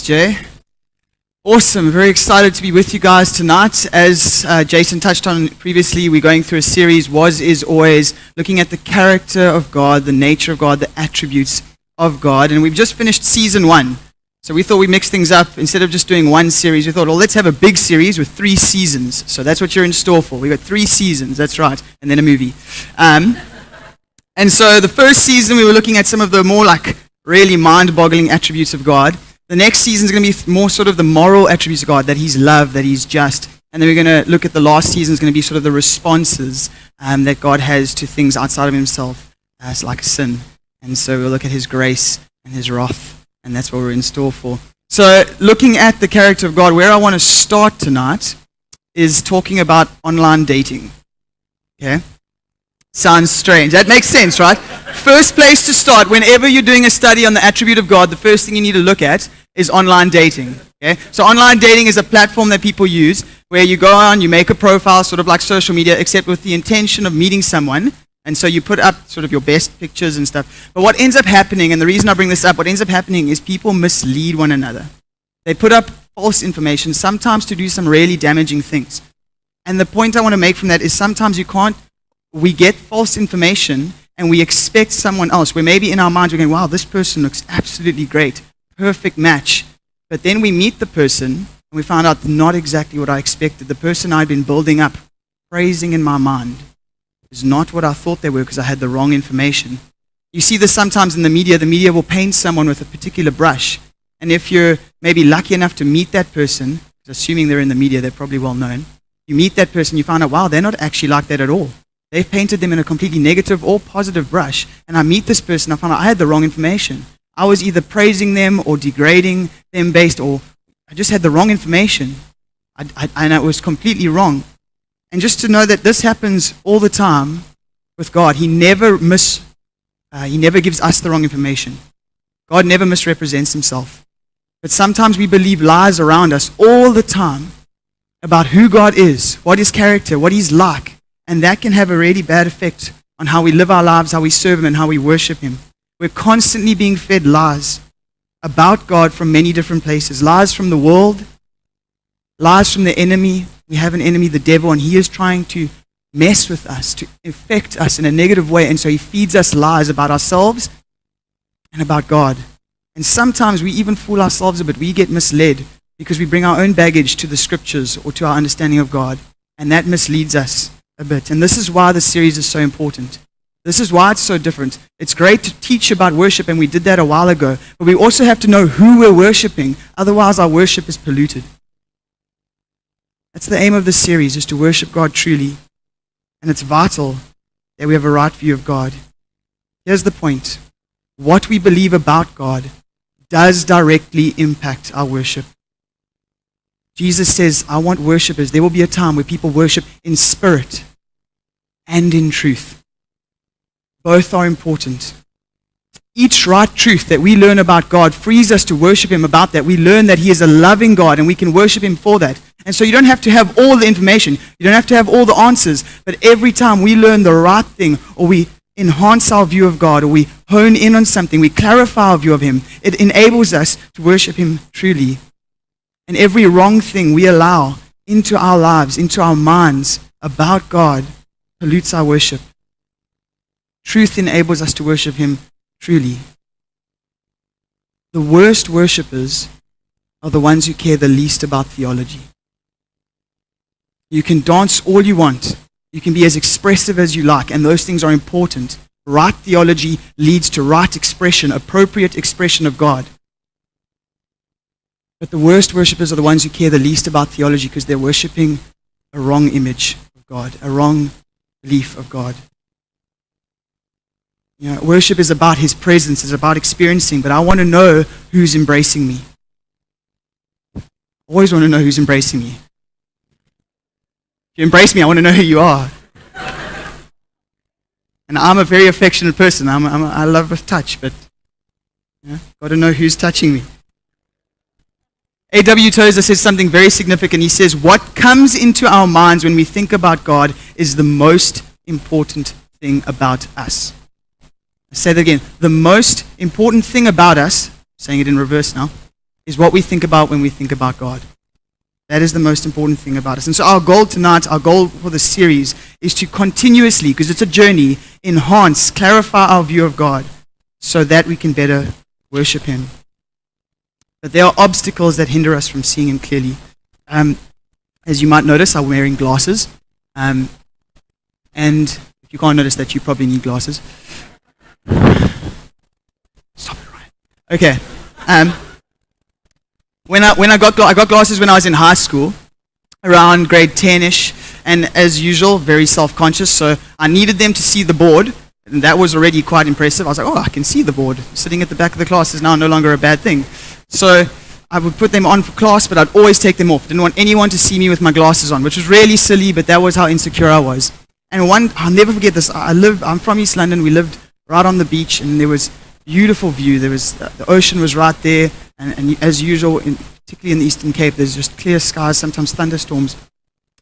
Jay. Awesome. Very excited to be with you guys tonight. As Jason touched on previously, we're going through a series, Was, Is, Always, looking at the character of God, the nature of God, the attributes of God. And we've just finished season 1. So we thought we'd mix things up. Instead of just doing one series, we thought, well, let's have a big series with 3 seasons. So that's what you're in store for. We've got 3 seasons, that's right, and then a movie. And so the first season, we were looking at some of the more really mind-boggling attributes of God. The next season is going to be more sort of the moral attributes of God, that He's love, that He's just. And then we're going to look at the last season is going to be sort of the responses that God has to things outside of Himself, like sin. And so we'll look at His grace and His wrath, and that's what we're in store for. So looking at the character of God, where I want to start tonight is talking about online dating. Okay? Sounds strange. That makes sense, right? First place to start, whenever you're doing a study on the attribute of God, the first thing you need to look at is online dating. Okay? So online dating is a platform that people use where you go on, you make a profile, sort of like social media, except with the intention of meeting someone. And so you put up sort of your best pictures and stuff. But what ends up happening, and the reason I bring this up, what ends up happening is people mislead one another. They put up false information, sometimes to do some really damaging things. And the point I want to make from that is sometimes we get false information and we expect someone else, where maybe in our minds we're going, wow, this person looks absolutely great, perfect match. But then we meet the person and we found out not exactly what I expected. The person I'd been building up, praising in my mind, is not what I thought they were because I had the wrong information. You see this sometimes in the media. The media will paint someone with a particular brush. And if you're maybe lucky enough to meet that person, assuming they're in the media, they're probably well known, you meet that person, you find out, wow, they're not actually like that at all. They've painted them in a completely negative or positive brush. And I meet this person, I found out I had the wrong information. I was either praising them or degrading them or I just had the wrong information. And it was completely wrong. And just to know that this happens all the time with God. He never gives us the wrong information. God never misrepresents Himself. But sometimes we believe lies around us all the time about who God is, what His character, what He's like. And that can have a really bad effect on how we live our lives, how we serve Him, and how we worship Him. We're constantly being fed lies about God from many different places. Lies from the world, lies from the enemy. We have an enemy, the devil, and he is trying to mess with us, to affect us in a negative way. And so he feeds us lies about ourselves and about God. And sometimes we even fool ourselves a bit. We get misled because we bring our own baggage to the scriptures or to our understanding of God. And that misleads us a bit. And this is why the series is so important. This is why it's so different. It's great to teach about worship, and we did that a while ago. But we also have to know who we're worshiping. Otherwise, our worship is polluted. That's the aim of this series, is to worship God truly. And it's vital that we have a right view of God. Here's the point. What we believe about God does directly impact our worship. Jesus says, I want worshipers. There will be a time where people worship in spirit and in truth. Both are important. Each right truth that we learn about God frees us to worship Him about that. We learn that He is a loving God and we can worship Him for that. And so you don't have to have all the information. You don't have to have all the answers. But every time we learn the right thing, or we enhance our view of God, or we hone in on something, we clarify our view of Him, it enables us to worship Him truly. And every wrong thing we allow into our lives, into our minds about God, pollutes our worship. Truth enables us to worship Him truly. The worst worshippers are the ones who care the least about theology. You can dance all you want. You can be as expressive as you like, and those things are important. Right theology leads to right expression, appropriate expression of God. But the worst worshippers are the ones who care the least about theology because they're worshiping a wrong image of God, a wrong belief of God. You know, worship is about His presence, it's about experiencing, but I want to know who's embracing me. I always want to know who's embracing me. If you embrace me, I want to know who you are. And I'm a very affectionate person. I love a touch, but got to know who's touching me. A.W. Tozer says something very significant. He says, what comes into our minds when we think about God is the most important thing about us. I'll say that again. The most important thing about us, saying it in reverse now, is what we think about when we think about God. That is the most important thing about us. And so our goal tonight, our goal for the series, is to continuously, because it's a journey, enhance, clarify our view of God so that we can better worship Him. But there are obstacles that hinder us from seeing Him clearly. As you might notice, I'm wearing glasses. And if you can't notice that, you probably need glasses. Stop it, Ryan. Okay. I got glasses when I was in high school, around grade 10-ish, and as usual, very self-conscious, so I needed them to see the board, and that was already quite impressive. I was like, oh, I can see the board. Sitting at the back of the class is now no longer a bad thing. So I would put them on for class, but I'd always take them off. Didn't want anyone to see me with my glasses on, which was really silly, but that was how insecure I was. And I'll never forget this. I'm from East London. We lived right on the beach, and there was beautiful view. There was the ocean was right there, and as usual, particularly in the Eastern Cape, there's just clear skies, sometimes thunderstorms.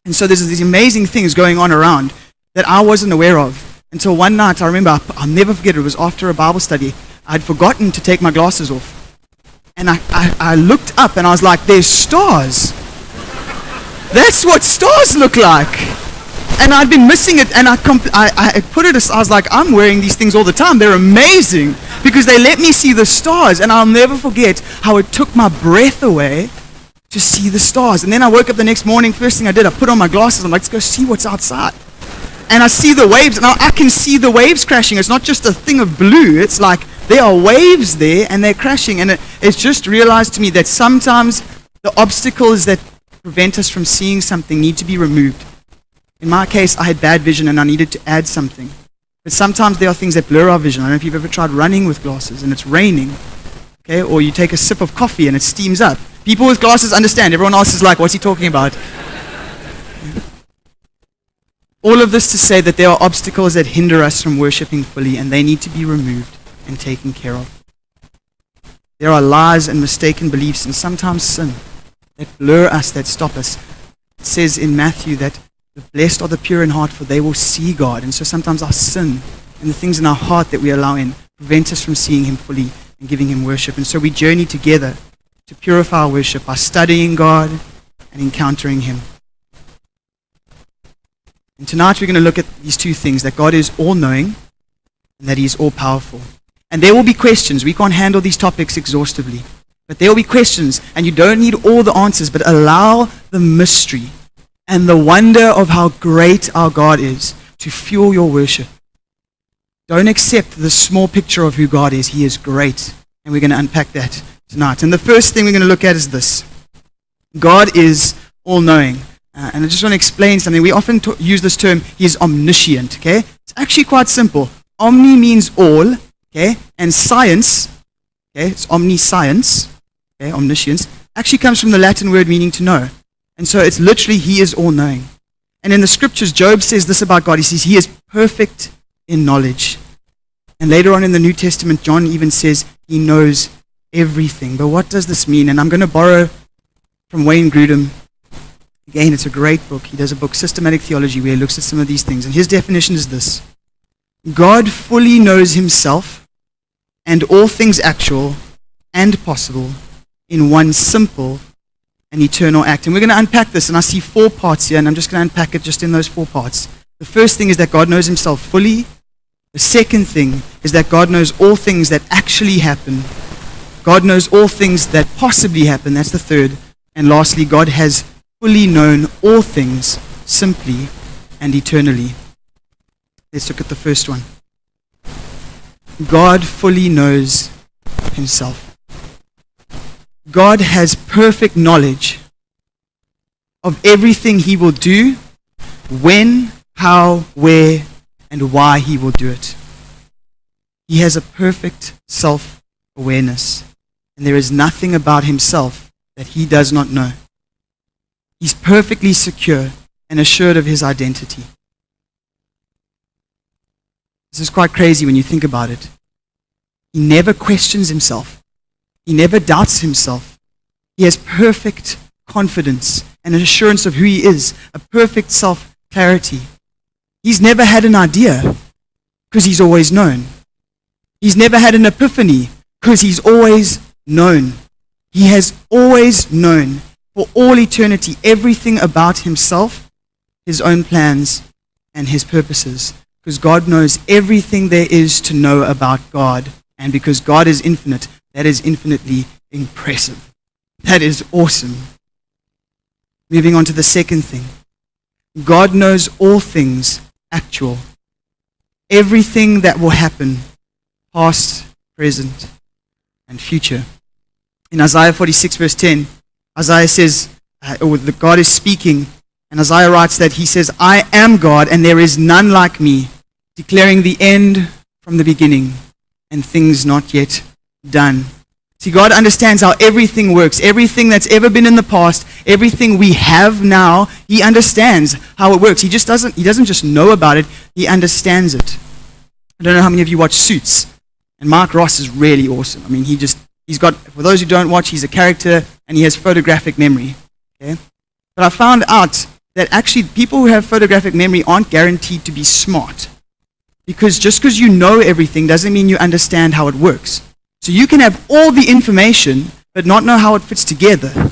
And so there's these amazing things going on around that I wasn't aware of until one night. I remember, I'll never forget it, was after a Bible study. I'd forgotten to take my glasses off. And I looked up and I was like, there's stars. That's what stars look like. And I'd been missing it, and I put it, I was like, I'm wearing these things all the time. They're amazing because they let me see the stars. And I'll never forget how it took my breath away to see the stars. And then I woke up the next morning, first thing I did, I put on my glasses. I'm like, let's go see what's outside. And I see the waves, and I can see the waves crashing. It's not just a thing of blue. It's like there are waves there, and they're crashing. And it's just realized to me that sometimes the obstacles that prevent us from seeing something need to be removed. In my case, I had bad vision and I needed to add something. But sometimes there are things that blur our vision. I don't know if you've ever tried running with glasses and it's raining, okay? Or you take a sip of coffee and it steams up. People with glasses understand. Everyone else is like, what's he talking about? All of this to say that there are obstacles that hinder us from worshiping fully, and they need to be removed and taken care of. There are lies and mistaken beliefs and sometimes sin that blur us, that stop us. It says in Matthew that the blessed are the pure in heart, for they will see God. And so sometimes our sin and the things in our heart that we allow in prevent us from seeing Him fully and giving Him worship. And so we journey together to purify our worship by studying God and encountering Him. And tonight we're going to look at these two things, that God is all-knowing and that He is all-powerful. And there will be questions. We can't handle these topics exhaustively. But there will be questions, and you don't need all the answers, but allow the mystery and the wonder of how great our God is to fuel your worship. Don't accept the small picture of who God is. He is great. And we're going to unpack that tonight. And the first thing we're going to look at is this. God is all-knowing. And I just want to explain something. We often use this term, He is omniscient. Okay? It's actually quite simple. Omni means all. Okay? And science, okay, it's omniscience, okay, omniscience, actually comes from the Latin word meaning to know. And so it's literally He is all-knowing. And in the scriptures, Job says this about God. He says He is perfect in knowledge. And later on in the New Testament, John even says He knows everything. But what does this mean? And I'm going to borrow from Wayne Grudem. Again, it's a great book. He does a book, Systematic Theology, where he looks at some of these things. And his definition is this. God fully knows Himself and all things actual and possible in one simple an eternal act. And we're going to unpack this, and I see 4 parts here, and I'm just going to unpack it just in those 4 parts. The first thing is that God knows Himself fully. The second thing is that God knows all things that actually happen. God knows all things that possibly happen. That's the third. And lastly, God has fully known all things simply and eternally. Let's look at the first one. God fully knows Himself. God has perfect knowledge of everything He will do, when, how, where, and why He will do it. He has a perfect self-awareness, and there is nothing about Himself that He does not know. He's perfectly secure and assured of His identity. This is quite crazy when you think about it. He never questions Himself. He never doubts Himself. He has perfect confidence and an assurance of who He is, a perfect self-clarity. He's never had an idea because He's always known. He's never had an epiphany because He's always known. He has always known for all eternity everything about himself, his own plans, and his purposes. Because God knows everything there is to know about God. And because God is infinite, that is infinitely impressive. That is awesome. Moving on to the second thing. God knows all things actual. Everything that will happen, past, present, and future. In Isaiah 46 verse 10, Isaiah says, God is speaking, and Isaiah writes that he says, I am God and there is none like me, declaring the end from the beginning and things not yet done. See, God understands how everything works. Everything that's ever been in the past, everything we have now, he understands how it works. He doesn't just know about it, he understands it. I don't know how many of you watch Suits, and Mark Ross is really awesome. I mean, he's got, for those who don't watch, he's a character and he has photographic memory. Okay? But I found out that actually people who have photographic memory aren't guaranteed to be smart. Because just because you know everything doesn't mean you understand how it works. So you can have all the information, but not know how it fits together.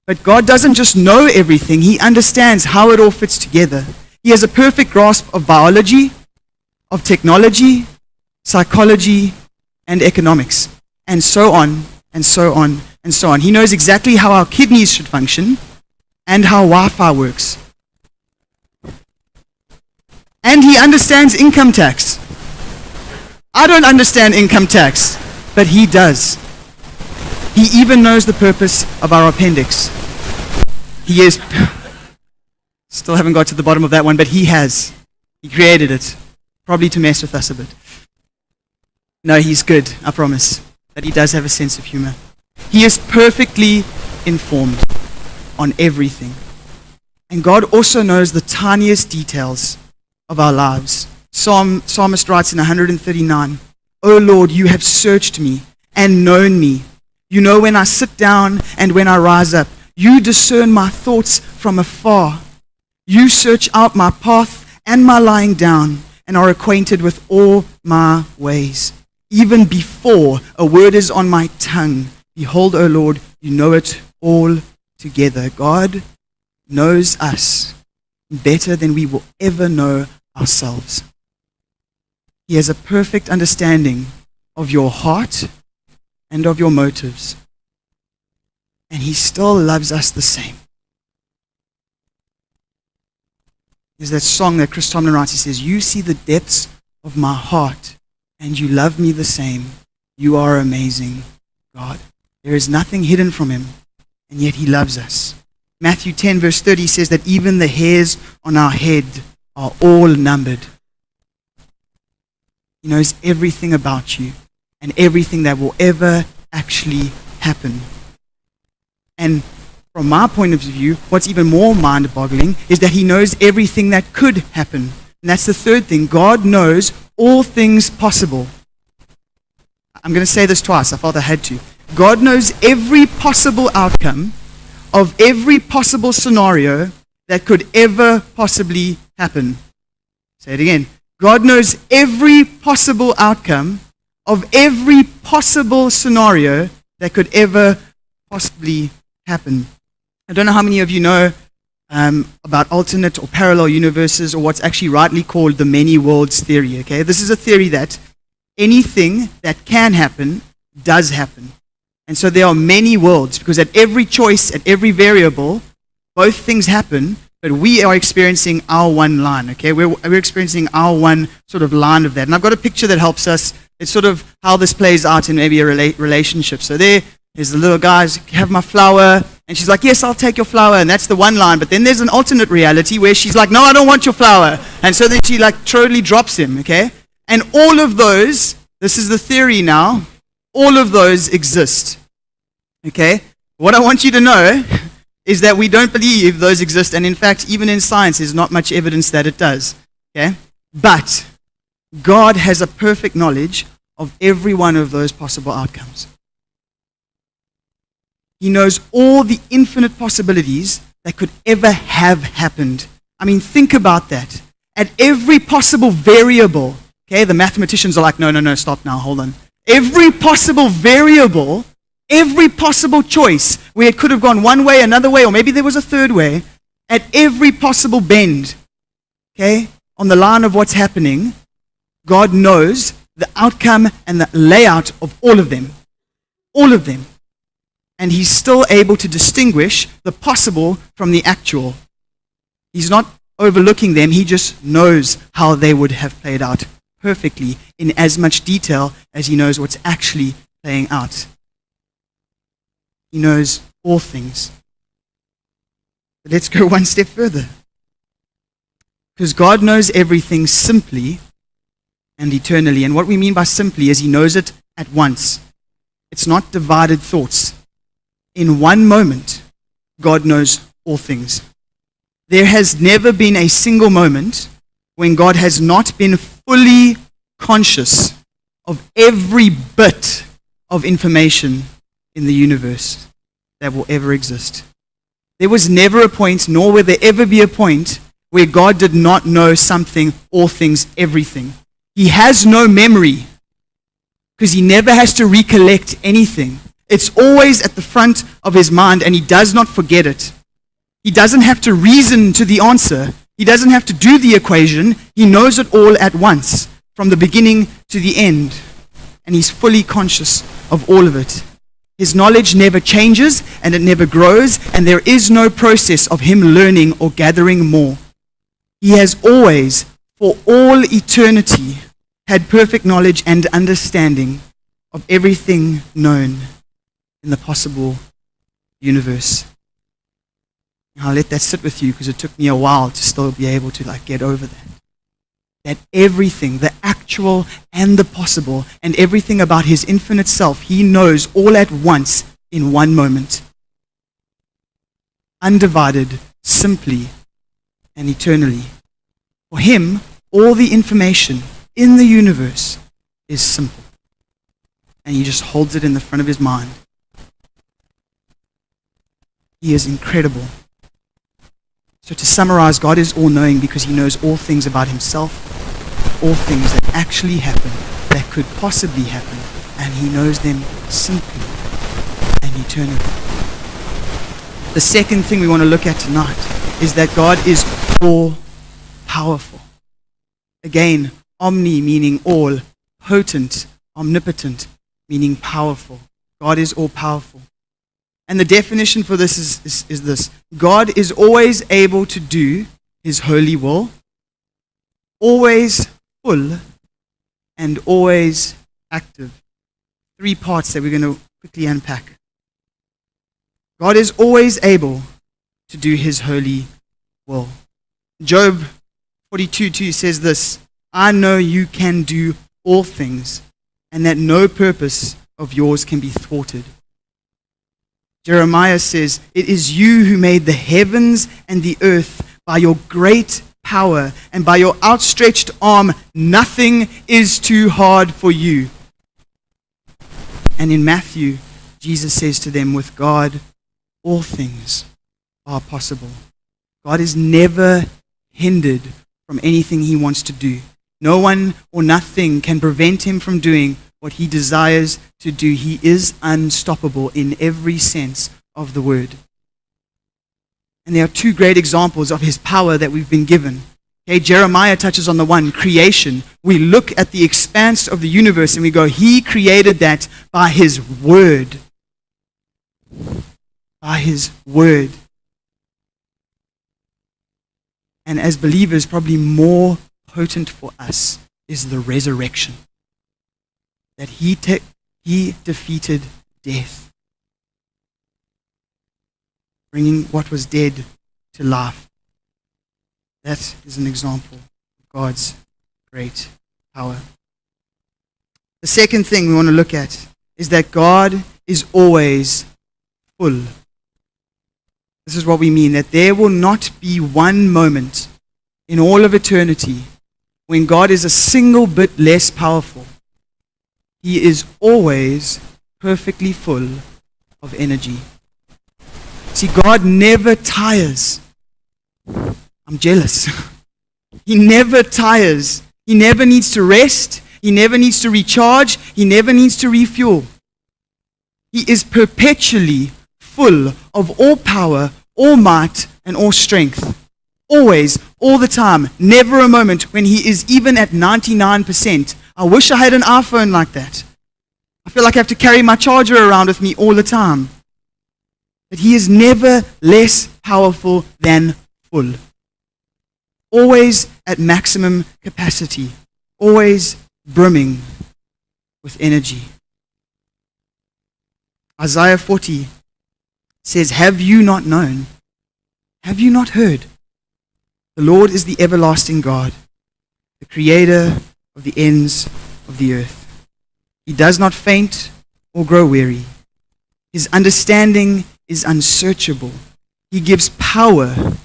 But God doesn't just know everything, he understands how it all fits together. He has a perfect grasp of biology, of technology, psychology, and economics, and so on, and so on, and so on. He knows exactly how our kidneys should function, and how Wi-Fi works. And he understands income tax. I don't understand income tax, but he does. He even knows the purpose of our appendix. He is, still haven't got to the bottom of that one, but he has. He created it, probably to mess with us a bit. No, he's good, I promise. But he does have a sense of humor. He is perfectly informed on everything. And God also knows the tiniest details of our lives. Psalmist writes in 139, O Lord, you have searched me and known me. You know when I sit down and when I rise up. You discern my thoughts from afar. You search out my path and my lying down and are acquainted with all my ways. Even before a word is on my tongue, behold, O Lord, you know it all together. God knows us better than we will ever know ourselves. He has a perfect understanding of your heart and of your motives. And he still loves us the same. There's that song that Chris Tomlin writes. He says, you see the depths of my heart and you love me the same. You are amazing, God. There is nothing hidden from him, and yet he loves us. Matthew 10 verse 30 says that even the hairs on our head are all numbered. He knows everything about you and everything that will ever actually happen. And from my point of view, what's even more mind-boggling is that he knows everything that could happen. And that's the third thing. God knows all things possible. I'm going to say this twice. I felt I had to. God knows every possible outcome of every possible scenario that could ever possibly happen. Say it again. God knows every possible outcome of every possible scenario that could ever possibly happen. I don't know how many of you know about alternate or parallel universes, or what's actually rightly called the many worlds theory. Okay, this is a theory that anything that can happen does happen. And so there are many worlds, because at every choice, at every variable, both things happen, but we are experiencing our one line, okay? We're experiencing our one sort of line of that. And I've got a picture that helps us. It's sort of how this plays out in maybe a relationship. So there's the little guys, have my flower, and she's like, yes, I'll take your flower, and that's the one line. But then there's an alternate reality where she's like, no, I don't want your flower. And so then she like totally drops him, okay? And all of those, this is the theory now, all of those exist, okay? What I want you to know is that we don't believe those exist, and in fact, even in science, there's not much evidence that it does, okay? But God has a perfect knowledge of every one of those possible outcomes. He knows all the infinite possibilities that could ever have happened. I mean, think about that. At every possible variable, okay, the mathematicians are like, no, stop now, hold on. Every possible variable Every possible choice where it could have gone one way, another way, or maybe there was a third way, at every possible bend, okay, on the line of what's happening, God knows the outcome and the layout of all of them. All of them. And he's still able to distinguish the possible from the actual. He's not overlooking them. He just knows how they would have played out perfectly in as much detail as he knows what's actually playing out. He knows all things. But let's go one step further. Because God knows everything simply and eternally. And what we mean by simply is he knows it at once. It's not divided thoughts. In one moment, God knows all things. There has never been a single moment when God has not been fully conscious of every bit of information in the universe that will ever exist. There was never a point, nor will there ever be a point, where God did not know something, all things, everything. He has no memory because he never has to recollect anything. It's always at the front of his mind and he does not forget it. He doesn't have to reason to the answer. He doesn't have to do the equation. He knows it all at once, from the beginning to the end. And he's fully conscious of all of it. His knowledge never changes and it never grows, and there is no process of him learning or gathering more. He has always, for all eternity, had perfect knowledge and understanding of everything known in the possible universe. I'll let that sit with you because it took me a while to still be able to get over that. That everything, the actual and the possible, and everything about his infinite self, he knows all at once in one moment. Undivided, simply, and eternally. For him, all the information in the universe is simple. And he just holds it in the front of his mind. He is incredible. So to summarize, God is all-knowing because he knows all things about himself, all things that actually happen, that could possibly happen, and he knows them simply and eternally. The second thing we want to look at tonight is that God is all-powerful. Again, omni meaning all, potent, omnipotent meaning powerful. God is all-powerful. And the definition for this is this. God is always able to do his holy will, always full, and always active. 3 parts that we're going to quickly unpack. God is always able to do his holy will. Job 42:2 says this, I know you can do all things, and that no purpose of yours can be thwarted. Jeremiah says, it is you who made the heavens and the earth by your great power, and by your outstretched arm, nothing is too hard for you. And in Matthew, Jesus says to them, with God, all things are possible. God is never hindered from anything he wants to do. No one or nothing can prevent him from doing what he desires to do. He is unstoppable in every sense of the word. And there are 2 great examples of his power that we've been given. Okay, Jeremiah touches on the one, creation. We look at the expanse of the universe and we go, he created that by his word. By his word. And as believers, probably more potent for us is the resurrection. That he defeated death, bringing what was dead to life. That is an example of God's great power. The second thing we want to look at is that God is always full. This is what we mean, that there will not be one moment in all of eternity when God is a single bit less powerful. He is always perfectly full of energy. See, God never tires. I'm jealous. He never tires. He never needs to rest. He never needs to recharge. He never needs to refuel. He is perpetually full of all power, all might, and all strength. Always, all the time, never a moment when he is even at 99%. I wish I had an iPhone like that. I feel like I have to carry my charger around with me all the time. But he is never less powerful than full. Always at maximum capacity. Always brimming with energy. Isaiah 40 says, "Have you not known? Have you not heard? The Lord is the everlasting God, the creator of the ends of the earth. He does not faint or grow weary. His understanding is unsearchable. He gives power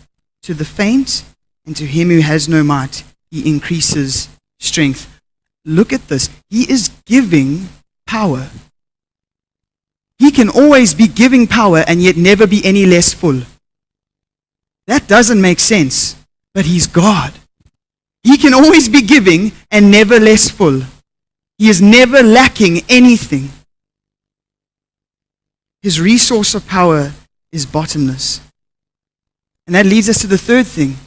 to the faint, and to him who has no might, he increases strength." Look at this. He is giving power. He can always be giving power and yet never be any less full. That doesn't make sense, but he's God. He can always be giving and never less full. He is never lacking anything. His resource of power is bottomless. And that leads us to the third thing,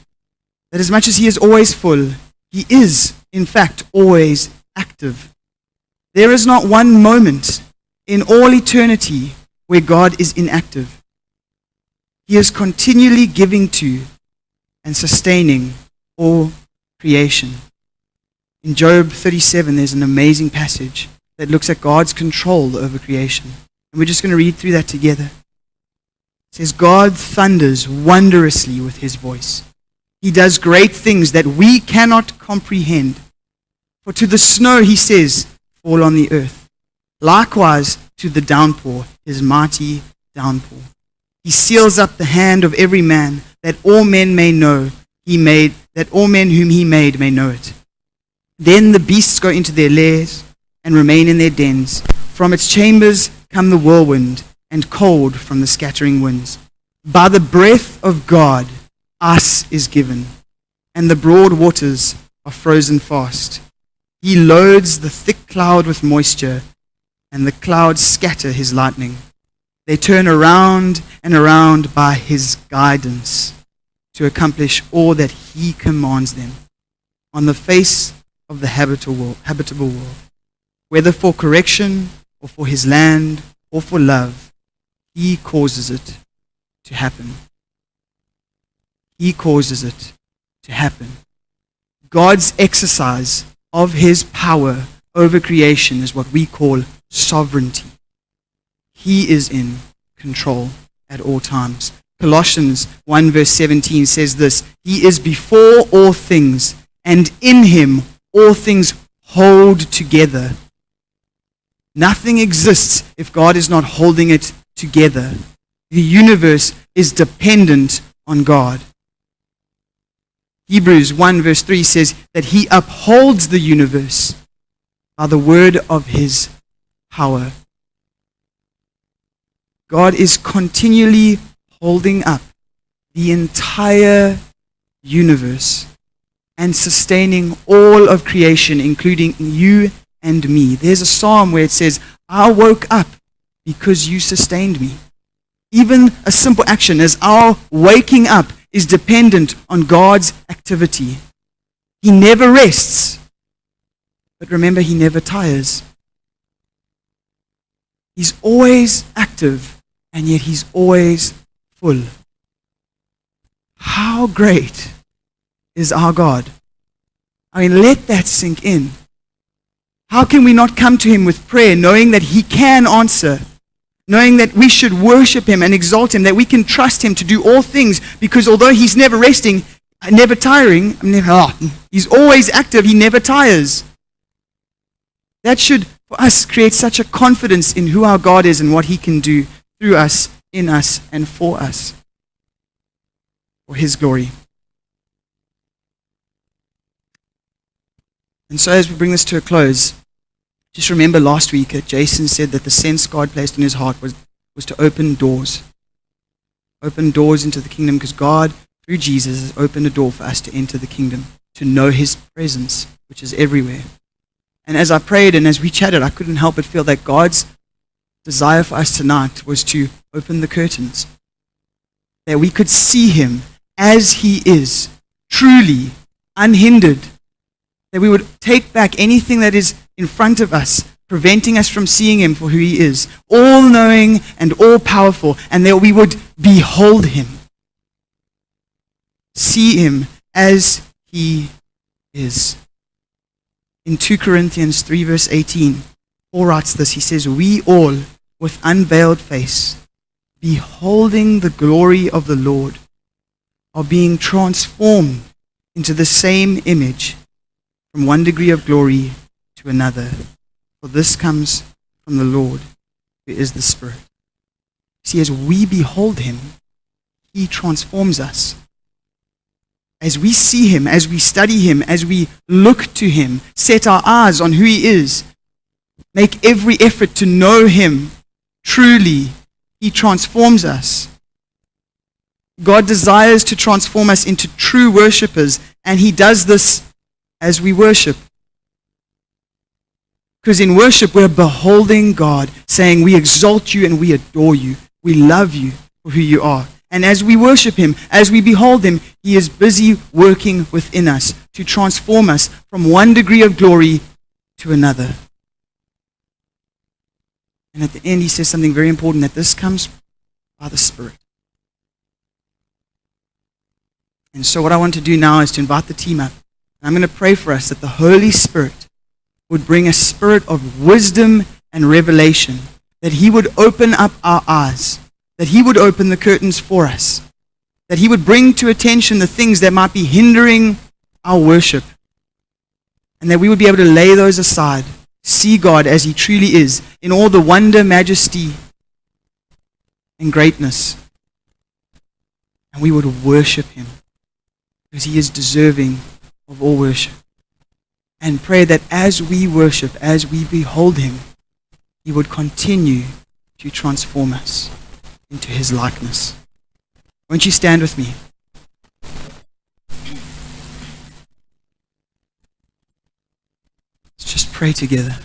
that as much as he is always full, he is, in fact, always active. There is not one moment in all eternity where God is inactive. He is continually giving to and sustaining all creation. In Job 37, there's an amazing passage that looks at God's control over creation. And we're just going to read through that together. It says, "God thunders wondrously with his voice. He does great things that we cannot comprehend. For to the snow, he says, fall on the earth. Likewise to the downpour, his mighty downpour. He seals up the hand of every man, that all men may know that all men whom he made may know it. Then the beasts go into their lairs and remain in their dens. From its chambers come the whirlwind, and cold from the scattering winds. By the breath of God, ice is given, and the broad waters are frozen fast. He loads the thick cloud with moisture, and the clouds scatter his lightning. They turn around and around by his guidance to accomplish all that he commands them on the face of the habitable world, whether for correction or for his land or for love, he causes it to happen." He causes it to happen. God's exercise of his power over creation is what we call sovereignty. He is in control at all times. Colossians 1 verse 17 says this, "He is before all things, and in him all things hold together." Nothing exists if God is not holding it together. The universe is dependent on God. Hebrews 1 verse 3 says that he upholds the universe by the word of his power. God is continually holding up the entire universe and sustaining all of creation, including you and me. There's a psalm where it says, "I woke up because you sustained me." Even a simple action as our waking up is dependent on God's activity. He never rests. But remember, he never tires. He's always active, and yet he's always full. How great is our God? I mean, let that sink in. How can we not come to him with prayer, knowing that he can answer, knowing that we should worship him and exalt him, that we can trust him to do all things, because although he's never resting, never tiring, he's always active, he never tires. That should, for us, create such a confidence in who our God is and what he can do through us, in us, and for us, for his glory. And so as we bring this to a close, just remember last week that Jason said that the sense God placed in his heart was to open doors. Open doors into the kingdom, because God, through Jesus, has opened a door for us to enter the kingdom, to know his presence, which is everywhere. And as I prayed and as we chatted, I couldn't help but feel that God's desire for us tonight was to open the curtains, that we could see him as he is, truly, unhindered, that we would take back anything that is in front of us, preventing us from seeing him for who he is, all-knowing and all-powerful, and that we would behold him, see him as he is. In 2 Corinthians 3 verse 18, Paul writes this. He says, "We all, with unveiled face, beholding the glory of the Lord, are being transformed into the same image from one degree of glory to another. For this comes from the Lord, who is the Spirit." See, as we behold him, he transforms us. As we see him, as we study him, as we look to him, set our eyes on who he is, make every effort to know him truly, he transforms us. God desires to transform us into true worshipers, and he does this as we worship. Because in worship, we're beholding God, saying, "We exalt you and we adore you. We love you for who you are." And as we worship him, as we behold him, he is busy working within us to transform us from one degree of glory to another. And at the end, he says something very important, that this comes by the Spirit. And so what I want to do now is to invite the team up. And I'm going to pray for us that the Holy Spirit would bring a spirit of wisdom and revelation, that he would open up our eyes, that he would open the curtains for us, that he would bring to attention the things that might be hindering our worship, and that we would be able to lay those aside, see God as he truly is, in all the wonder, majesty, and greatness, and we would worship him, because he is deserving of all worship. And pray that as we worship, as we behold him, he would continue to transform us into his likeness. Won't you stand with me? Let's just pray together.